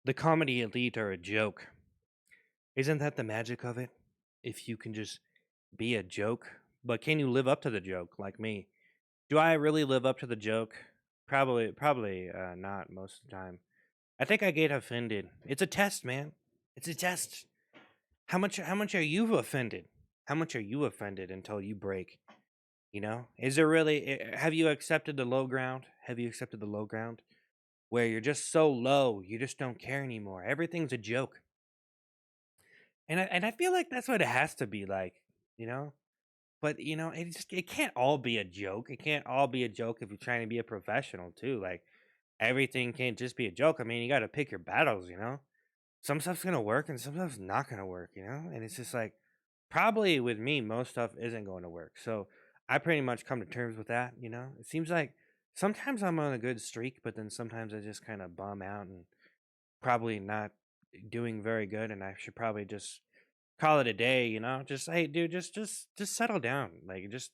The comedy elite are a joke. Isn't that the magic of it? If you can just be a joke, but can you live up to the joke like me? Do I really live up to the joke? Probably not most of the time. I think I get offended. It's a test, man. It's a test. How much are you offended? How much are you offended until you break? Is there really have you accepted the low ground? Have you accepted the low ground where you're just so low, you just don't care anymore. Everything's a joke. And I feel like that's what it has to be like, you know? But it can't all be a joke. It can't all be a joke if you're trying to be a professional too. Like everything can't just be a joke. I mean, you got to pick your battles. Some stuff's going to work and some stuff's not going to work. And it's just like probably with me most stuff isn't going to work. So I pretty much come to terms with that. It seems like sometimes I'm on a good streak, but then sometimes I just kind of bum out and probably not doing very good and I should probably just call it a day. Just hey dude, just settle down. Like just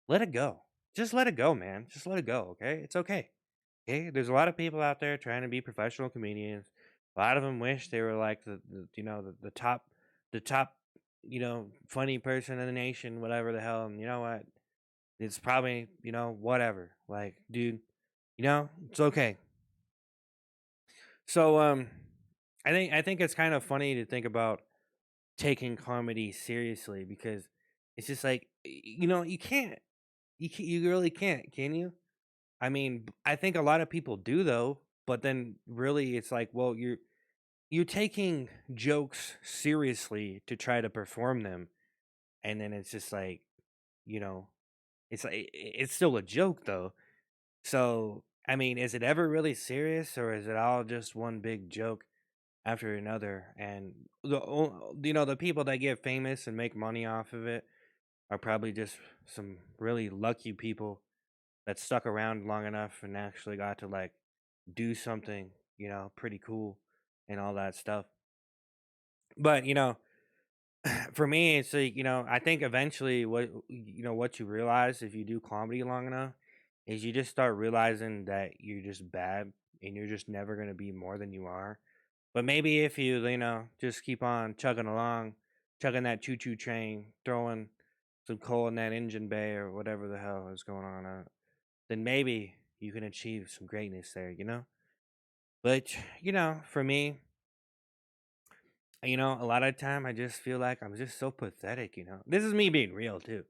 let it go. Just let it go, man. Just let it go, okay? It's okay. Okay? There's a lot of people out there trying to be professional comedians. A lot of them wish they were like the top funny person in the nation, whatever the hell. And you know what? It's probably whatever. Like, dude, it's okay. So I think it's kind of funny to think about taking comedy seriously because it's just like you can't you really can't, can you? I mean, I think a lot of people do though, but then really it's like, well, you're taking jokes seriously to try to perform them, and then it's just like, you know, it's still a joke though. So, I mean, is it ever really serious or is it all just one big joke after another? And the people that get famous and make money off of it are probably just some really lucky people that stuck around long enough and actually got to like do something pretty cool and all that stuff. But for me, it's like I think eventually what you realize if you do comedy long enough is you just start realizing that you're just bad and you're just never gonna be more than you are. But maybe if you just keep on chugging along, chugging that choo choo train, throwing some coal in that engine bay or whatever the hell is going on, then maybe you can achieve some greatness there. But for me, a lot of time I just feel like I'm just so pathetic. This is me being real too.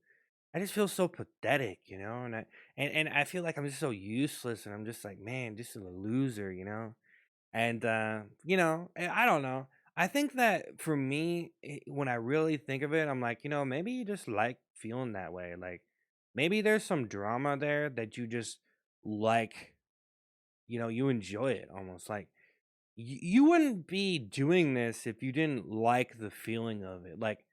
I just feel so pathetic, and I feel like I'm just so useless and I'm just like, man, just a loser. And I don't know. I think that for me, when I really think of it, I'm like, maybe you just like feeling that way. Like maybe there's some drama there that you just like, you enjoy it almost like you wouldn't be doing this if you didn't like the feeling of it. Like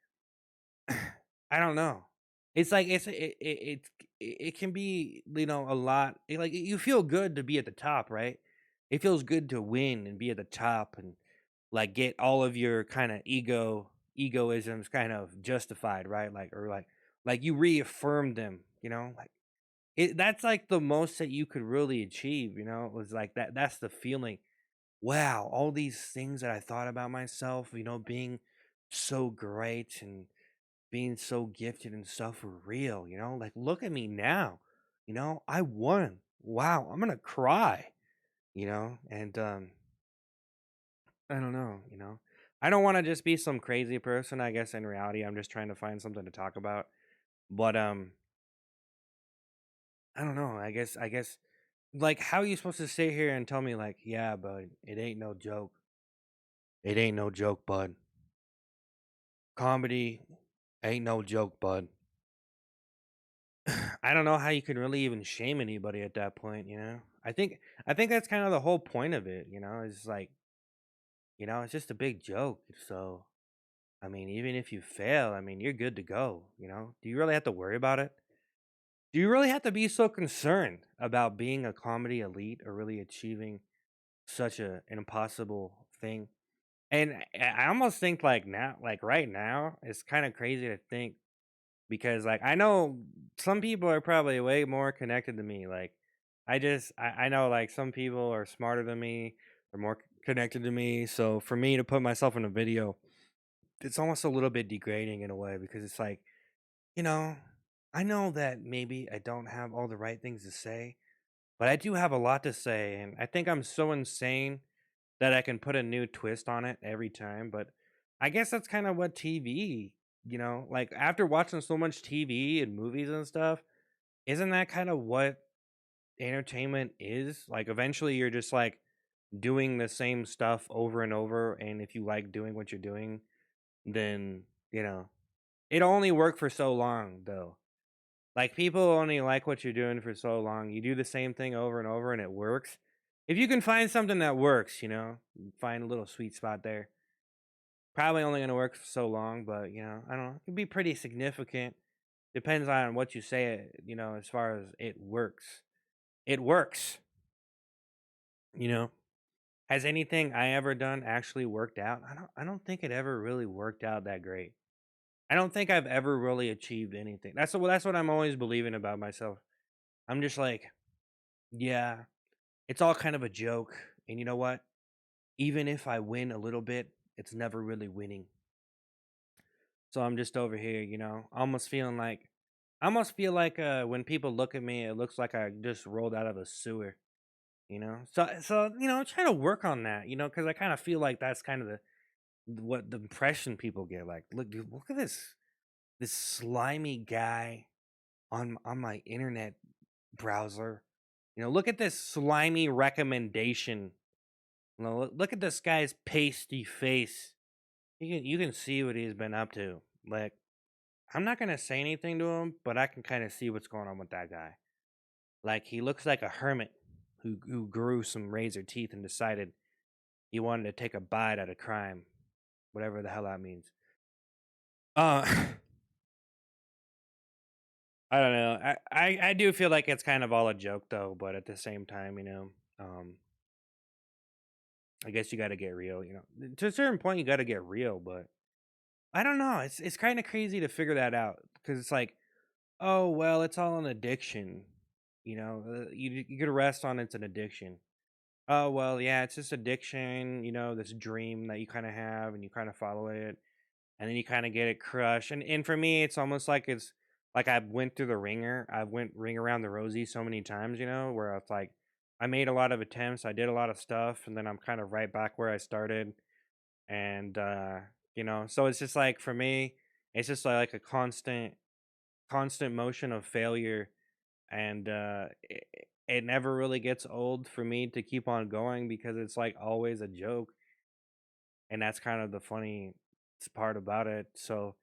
I don't know. It's like it can be a lot. Like you feel good to be at the top, right? It feels good to win and be at the top and like get all of your kind of egoisms kind of justified, right? Like you reaffirmed them. Like that's like the most that you could really achieve. It was like that's the feeling. Wow, all these things that I thought about myself, being so great and being so gifted and stuff were real. Like look at me now. I won. Wow, I'm gonna cry. And I don't know. I don't want to just be some crazy person. I guess in reality I'm just trying to find something to talk about. But I don't know. I guess like how are you supposed to sit here and tell me like, yeah, bud, it ain't no joke. It ain't no joke, bud. Comedy ain't no joke, bud. I don't know how you can really even shame anybody at that point. I think that's kind of the whole point of it. It's like, it's just a big joke. So, I mean, even if you fail, I mean, you're good to go. Do you really have to worry about it? Do you really have to be so concerned about being a comedy elite or really achieving such an impossible thing? And I almost think like now, like right now, it's kind of crazy to think because like I know some people are probably way more connected to me. Like I know like some people are smarter than me They're more connected to me. So for me to put myself in a video, it's almost a little bit degrading in a way because it's like, you know, I know that maybe I don't have all the right things to say, but I do have a lot to say. And I think I'm so insane that I can put a new twist on it every time. But I guess that's kind of what TV, like after watching so much TV and movies and stuff, isn't that kind of what entertainment is? Like eventually you're just like doing the same stuff over and over. And if you like doing what you're doing, then, you know, it'll only work for so long though. Like people only like what you're doing for so long. You do the same thing over and over and it works. If you can find something that works, find a little sweet spot there. Probably only going to work for so long, but I don't know. It can be pretty significant. Depends on what you say, as far as it works. It works, you know. Has anything I ever done actually worked out? I don't think it ever really worked out that great. I don't think I've ever really achieved anything. That's what I'm always believing about myself. I'm just like, yeah, it's all kind of a joke. And you know what? Even if I win a little bit, it's never really winning. So I'm just over here, almost feeling like I almost feel like when people look at me, it looks like I just rolled out of a sewer, trying to work on that, because I kind of feel like that's kind of what the impression people get. Like, look, dude, look at this slimy guy on my internet browser. Look at this slimy recommendation. Look at this guy's pasty face. You can see what he's been up to. Like, I'm not gonna say anything to him, but I can kind of see what's going on with that guy. Like, he looks like a hermit who grew some razor teeth and decided he wanted to take a bite out of crime, whatever the hell that means. Uh, I don't know. I do feel like it's kind of all a joke though, but at the same time, I guess you got to get real. To a certain point, you got to get real, but I don't know. It's kind of crazy to figure that out because it's like, oh well, it's all an addiction. You could rest on it's an addiction. Oh well, yeah, it's just addiction. This dream that you kind of have, and you kind of follow it, and then you kind of get it crushed. And for me, it's almost like it's like I went through the ringer. I went ring around the rosy so many times, where it's like I made a lot of attempts, I did a lot of stuff, and then I'm kind of right back where I started. And so it's just like for me, it's just like a constant motion of failure, and it never really gets old for me to keep on going because it's like always a joke, and that's kind of the funny part about it. So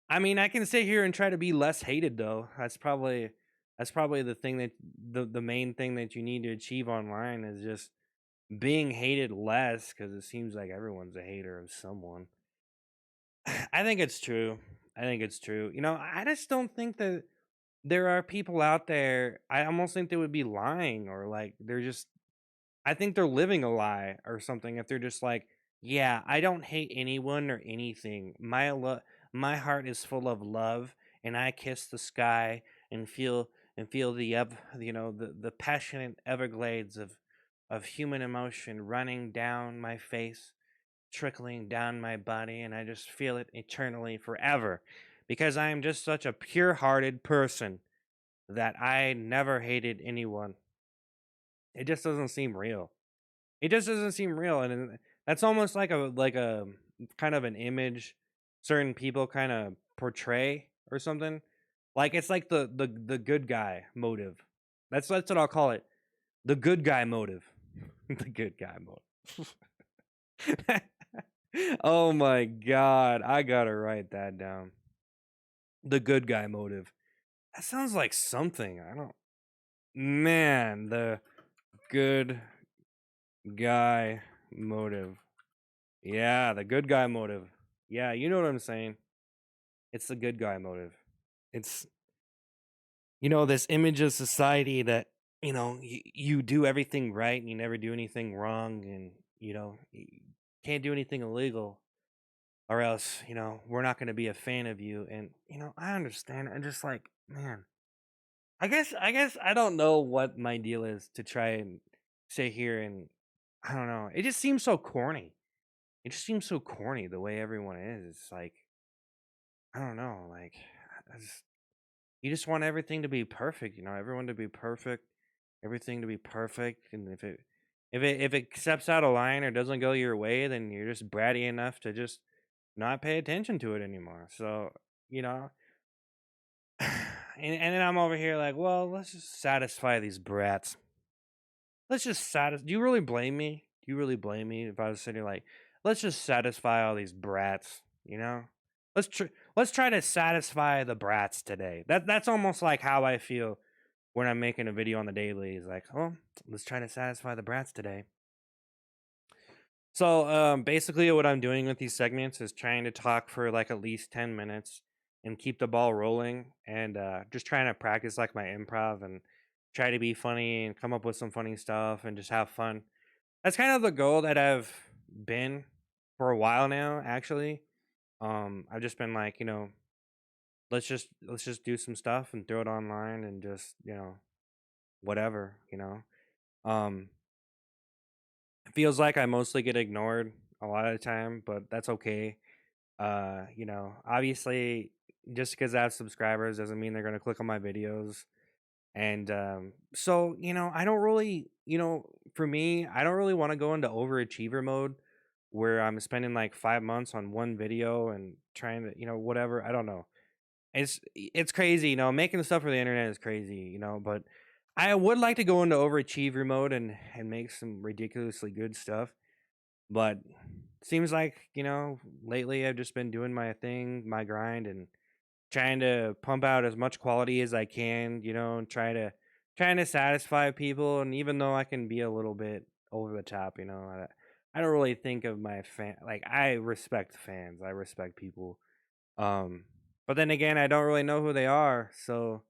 I mean, I can sit here and try to be less hated though. That's probably the thing that the main thing that you need to achieve online is just being hated less because it seems like everyone's a hater of someone. I think it's true. I think it's true. I just don't think that there are people out there. I almost think they would be lying, or like they're just I think they're living a lie or something if they're just like, "Yeah, I don't hate anyone or anything. My heart is full of love, and I kiss the sky and feel the passionate everglades of human emotion running down my face, trickling down my body, and I just feel it eternally forever because I am just such a pure-hearted person that I never hated anyone." It just doesn't seem real. It just doesn't seem real, and that's almost like a kind of an image certain people kind of portray or something. Like it's like the good guy motive. That's what I'll call it. The good guy motive. The good guy motive. Oh my god, I gotta write that down. The good guy motive. That sounds like something. I don't. Man, the good guy motive. Yeah, the good guy motive. Yeah, you know what I'm saying. It's the good guy motive. It's this image of society that you do everything right and you never do anything wrong, and you can't do anything illegal, or else we're not going to be a fan of you. And I understand. I'm just like, man, I guess I don't know what my deal is to try and sit here and I don't know. It just seems so corny. It just seems so corny the way everyone is. It's like I don't know. Like I just, you just want everything to be perfect. You know, everyone to be perfect, everything to be perfect. And if it steps out of line or doesn't go your way, then you're just bratty enough to just not pay attention to it anymore. So you know, and then I'm over here like, well, let's just satisfy these brats. Let's just satisfy. Do you really blame me? Do you really blame me if I was sitting here like, let's just satisfy all these brats? You know, let's try to satisfy the brats today. That's almost like how I feel when I'm making a video on the daily. Is like, oh, let's try to satisfy the brats today. So, basically, what I'm doing with these segments is trying to talk for like at least 10 minutes and keep the ball rolling, and just trying to practice like my improv and try to be funny and come up with some funny stuff and just have fun. That's kind of the goal that I've been for a while now, actually. I've just been like, let's just do some stuff and throw it online and just, whatever, Um, it feels like I mostly get ignored a lot of the time, but that's okay. Obviously just because I have subscribers doesn't mean they're gonna click on my videos. And so, I don't really, for me, I don't really want to go into overachiever mode where I'm spending like 5 months on one video and trying to, whatever. I don't know. It's crazy, making stuff for the internet is crazy, but I would like to go into overachiever mode and make some ridiculously good stuff. But seems like, lately I've just been doing my thing, my grind, and trying to pump out as much quality as I can, and trying to satisfy people. And even though I can be a little bit over the top, I don't really think of my fan like I respect fans. I respect people. Um, but then again, I don't really know who they are, so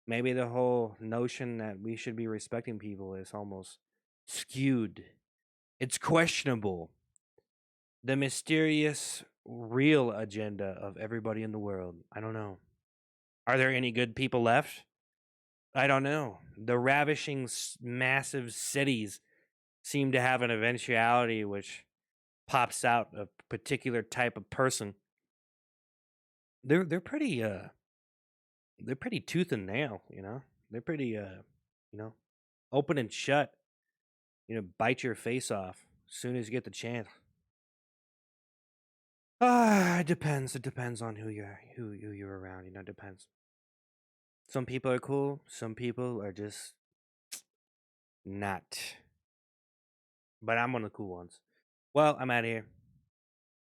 maybe the whole notion that we should be respecting people is almost skewed. It's questionable. The mysterious real agenda of everybody in the world. I don't know. Are there any good people left? I don't know. The ravishing, massive cities seem to have an eventuality which pops out a particular type of person. They're pretty they're pretty tooth and nail, They're pretty you know, open and shut. Bite your face off as soon as you get the chance. It depends. It depends on who you're around. It depends. Some people are cool. Some people are just not. But I'm one of the cool ones. Well, I'm out of here.